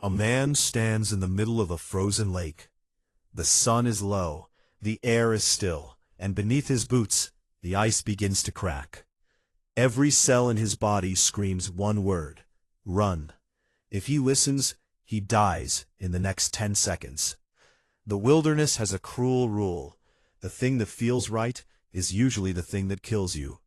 A man stands in the middle of a frozen lake. The sun is low, the air is still, and beneath his boots, the ice begins to crack. Every cell in his body screams one word: run. If he listens, he dies in the next 10 seconds. The wilderness has a cruel rule. The thing that feels right is usually the thing that kills you.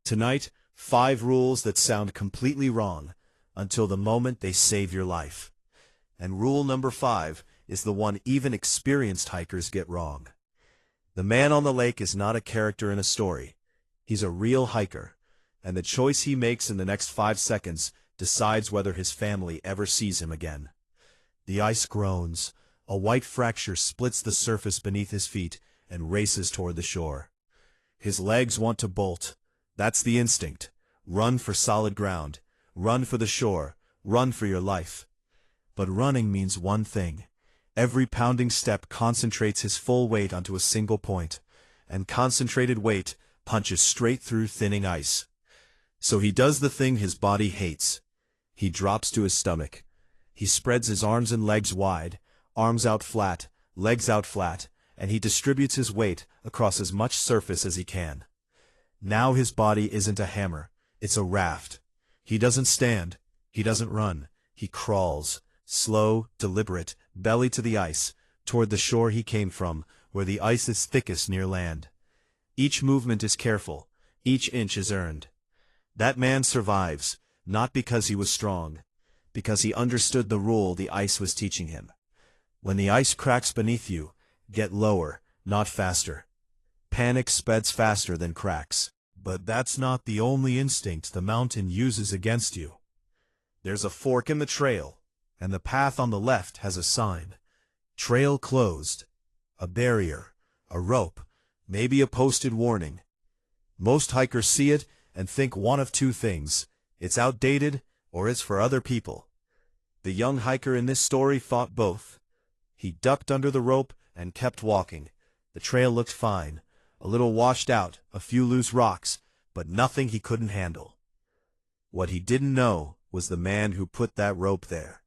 Tonight, 5 rules that sound completely wrong until the moment they save your life. And rule number 5 is the one even experienced hikers get wrong. The man on the lake is not a character in a story. He's a real hiker, and the choice he makes in the next 5 seconds decides whether his family ever sees him again. The ice groans. A white fracture splits the surface beneath his feet and races toward the shore. His legs want to bolt. That's the instinct. Run for solid ground. Run for the shore. Run for your life. But running means one thing. Every pounding step concentrates his full weight onto a single point, and concentrated weight punches straight through thinning ice. So he does the thing his body hates. He drops to his stomach. He spreads his arms and legs wide, arms out flat, legs out flat, and he distributes his weight across as much surface as he can. Now his body isn't a hammer, it's a raft. He doesn't stand, he doesn't run, he crawls, slow, deliberate, belly to the ice, toward the shore he came from, where the ice is thickest near land. Each movement is careful, each inch is earned. That man survives, not because he was strong, because he understood the rule the ice was teaching him. When the ice cracks beneath you, get lower, not faster. Panic speds faster than cracks. But that's not the only instinct the mountain uses against you. There's a fork in the trail, and the path on the left has a sign. Trail closed. A barrier, a rope, maybe a posted warning. Most hikers see it and think one of 2 things. It's outdated, or it's for other people. The young hiker in this story thought both. He ducked under the rope and kept walking. The trail looked fine, a little washed out, a few loose rocks, but nothing he couldn't handle. What he didn't know was the man who put that rope there.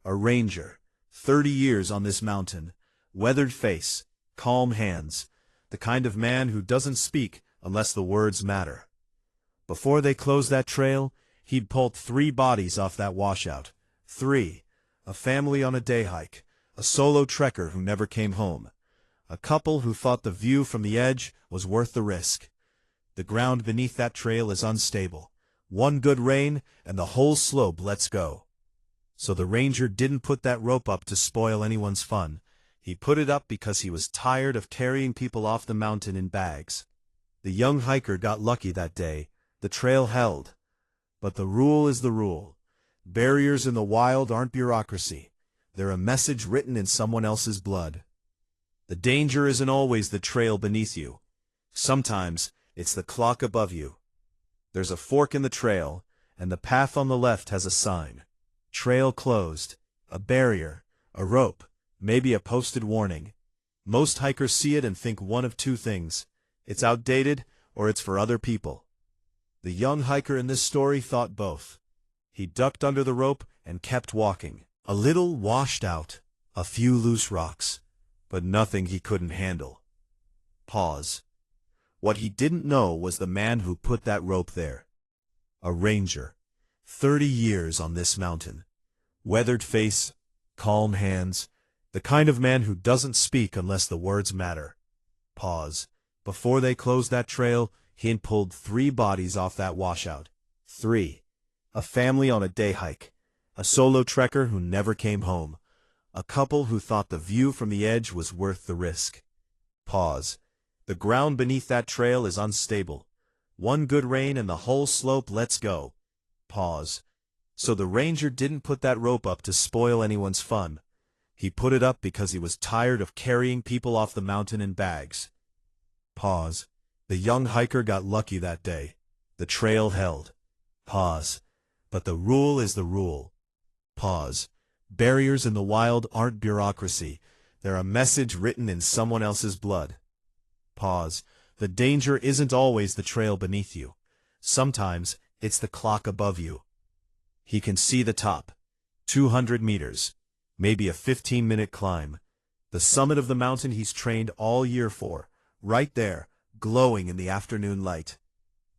A ranger, 30 years on this mountain, weathered face, calm hands, the kind of man who doesn't speak unless the words matter. Before they closed that trail, he'd pulled 3 bodies off that washout. 3. A family on a day hike, a solo trekker who never came home, a couple who thought the view from the edge was worth the risk. The ground beneath that trail is unstable. One good rain, and the whole slope lets go. So the ranger didn't put that rope up to spoil anyone's fun. He put it up because he was tired of carrying people off the mountain in bags. The young hiker got lucky that day. The trail held. But the rule is the rule. Barriers in the wild aren't bureaucracy. They're a message written in someone else's blood. The danger isn't always the trail beneath you. Sometimes it's the clock above you. There's a fork in the trail, and the path on the left has a sign. Trail closed. A barrier. A rope. Maybe a posted warning. Most hikers see it and think one of 2 things. It's outdated, or it's for other people. The young hiker in this story thought both. He ducked under the rope and kept walking. A little washed out, a few loose rocks, but nothing he couldn't handle. Pause. What he didn't know was the man who put that rope there. A ranger, 30 years on this mountain. Weathered face, calm hands, the kind of man who doesn't speak unless the words matter. Pause. Before they closed that trail, he'd pulled 3 bodies off that washout. 3. A family on a day hike. A solo trekker who never came home. A couple who thought the view from the edge was worth the risk. Pause. The ground beneath that trail is unstable. One good rain and the whole slope lets go. Pause. So the ranger didn't put that rope up to spoil anyone's fun. He put it up because he was tired of carrying people off the mountain in bags. Pause. The young hiker got lucky that day. The trail held. Pause. But the rule is the rule. Pause. Barriers in the wild aren't bureaucracy. They're a message written in someone else's blood. Pause. The danger isn't always the trail beneath you. Sometimes it's the clock above you. He can see the top. 200 meters. Maybe a 15-minute climb. The summit of the mountain he's trained all year for. Right there, glowing in the afternoon light.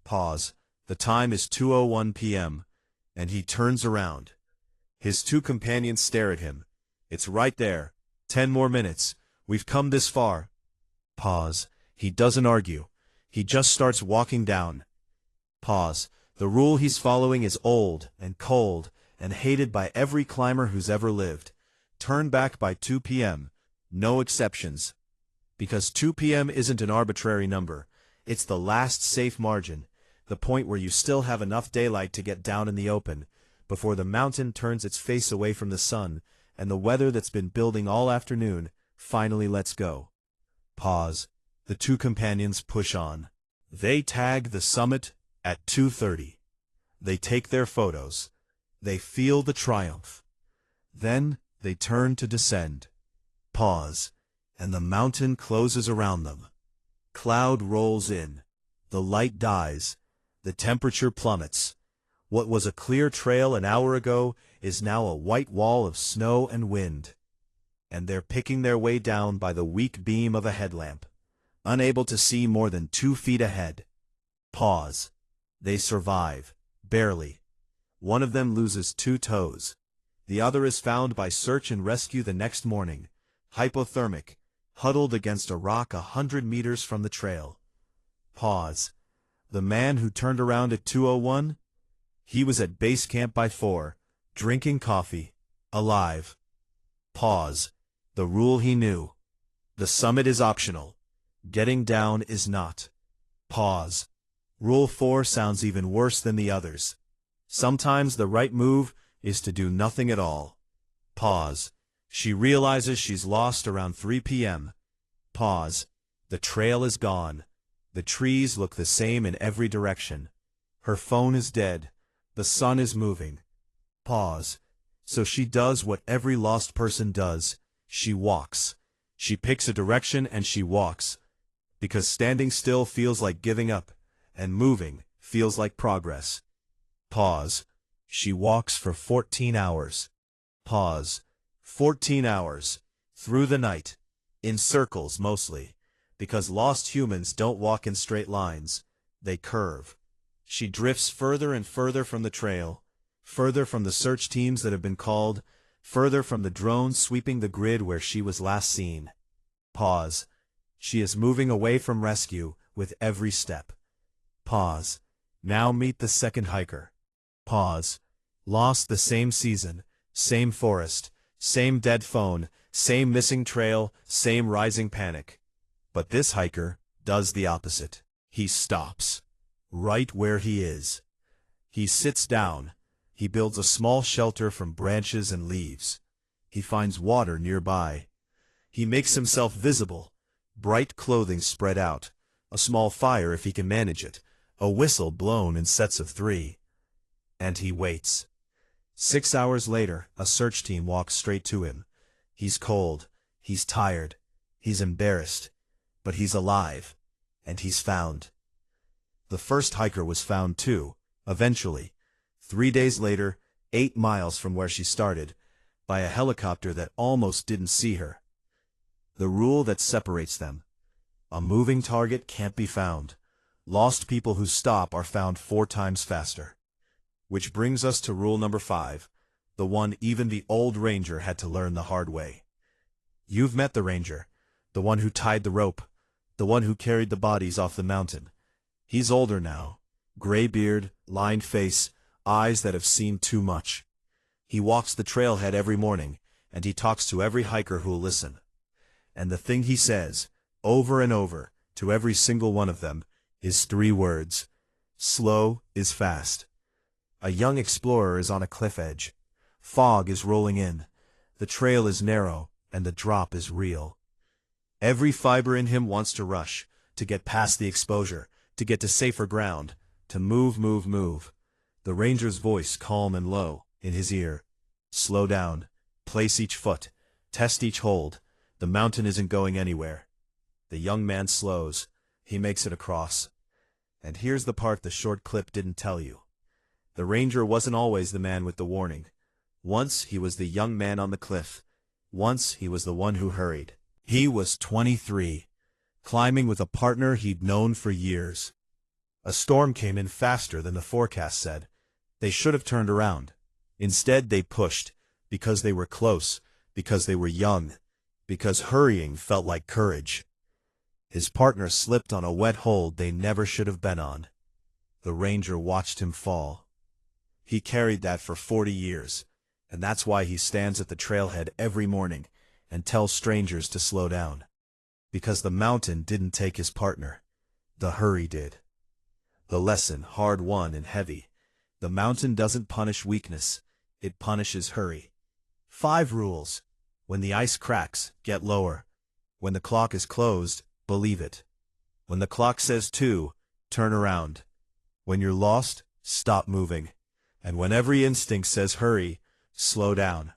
Pause. The time is 2:01 p.m., and he turns around. His two companions stare at him. It's right there. 10 more minutes. We've come this far. Pause. He doesn't argue. He just starts walking down. Pause. The rule he's following is old and cold and hated by every climber who's ever lived. Turn back by 2 p.m. No exceptions. Because 2 p.m. isn't an arbitrary number. It's the last safe margin, the point where you still have enough daylight to get down in the open, before the mountain turns its face away from the sun, and the weather that's been building all afternoon finally lets go. Pause. The two companions push on. They tag the summit at 2:30. They take their photos. They feel the triumph. Then they turn to descend. Pause. And the mountain closes around them. Cloud rolls in. The light dies. The temperature plummets. What was a clear trail an hour ago is now a white wall of snow and wind. And they're picking their way down by the weak beam of a headlamp, unable to see more than 2 feet ahead. Pause. They survive. Barely. One of them loses 2 toes. The other is found by search and rescue the next morning, hypothermic, huddled against a rock 100 meters from the trail. Pause. The man who turned around at 2:01? He was at base camp by 4, drinking coffee, alive. Pause. The rule he knew. The summit is optional. Getting down is not. Pause. Rule 4 sounds even worse than the others. Sometimes the right move is to do nothing at all. Pause. She realizes she's lost around 3 p.m. Pause. The trail is gone. The trees look the same in every direction. Her phone is dead. The sun is moving. Pause. So she does what every lost person does. She walks. She picks a direction and she walks. Because standing still feels like giving up, and moving feels like progress. Pause. She walks for 14 hours. Pause. 14 hours. Through the night. In circles mostly. Because lost humans don't walk in straight lines. They curve. She drifts further and further from the trail. Further from the search teams that have been called. Further from the drones sweeping the grid where she was last seen. Pause. She is moving away from rescue with every step. Pause. Now meet the second hiker. Pause. Lost the same season, same forest, same dead phone, same missing trail, same rising panic. But this hiker does the opposite. He stops. Right where he is. He sits down. He builds a small shelter from branches and leaves. He finds water nearby. He makes himself visible. Bright clothing spread out. A small fire if he can manage it. A whistle blown in sets of 3. And he waits. 6 hours later, a search team walks straight to him. He's cold. He's tired. He's embarrassed. But he's alive. And he's found. The first hiker was found too, eventually. 3 days later, 8 miles from where she started, by a helicopter that almost didn't see her. The rule that separates them. A moving target can't be found. Lost people who stop are found 4 times faster. Which brings us to rule number 5, the one even the old ranger had to learn the hard way. You've met the ranger, the one who tied the rope, the one who carried the bodies off the mountain. He's older now, gray beard, lined face, eyes that have seen too much. He walks the trailhead every morning, and he talks to every hiker who'll listen. And the thing he says, over and over, to every single one of them, is 3 words. Slow is fast. A young explorer is on a cliff edge. Fog is rolling in. The trail is narrow, and the drop is real. Every fiber in him wants to rush, to get past the exposure, to get to safer ground, to move. The ranger's voice calm and low, in his ear. Slow down. Place each foot. Test each hold. The mountain isn't going anywhere. The young man slows. He makes it across. And here's the part the short clip didn't tell you. The ranger wasn't always the man with the warning. Once he was the young man on the cliff. Once he was the one who hurried. He was 23, climbing with a partner he'd known for years. A storm came in faster than the forecast said. They should have turned around. Instead they pushed, because they were close, because they were young, because hurrying felt like courage. His partner slipped on a wet hold they never should have been on. The ranger watched him fall. He carried that for 40 years, and that's why he stands at the trailhead every morning and tells strangers to slow down. Because the mountain didn't take his partner. The hurry did. The lesson, hard-won and heavy. The mountain doesn't punish weakness. It punishes hurry. 5 rules. When the ice cracks, get lower. When the clock is closed, believe it. When the clock says 2, turn around. When you're lost, stop moving. And when every instinct says hurry, slow down.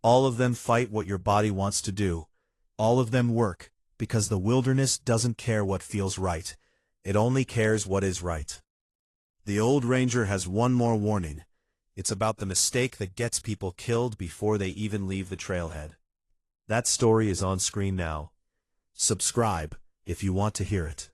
All of them fight what your body wants to do. All of them work, because the wilderness doesn't care what feels right. It only cares what is right. The old ranger has one more warning. It's about the mistake that gets people killed before they even leave the trailhead. That story is on screen now. Subscribe if you want to hear it.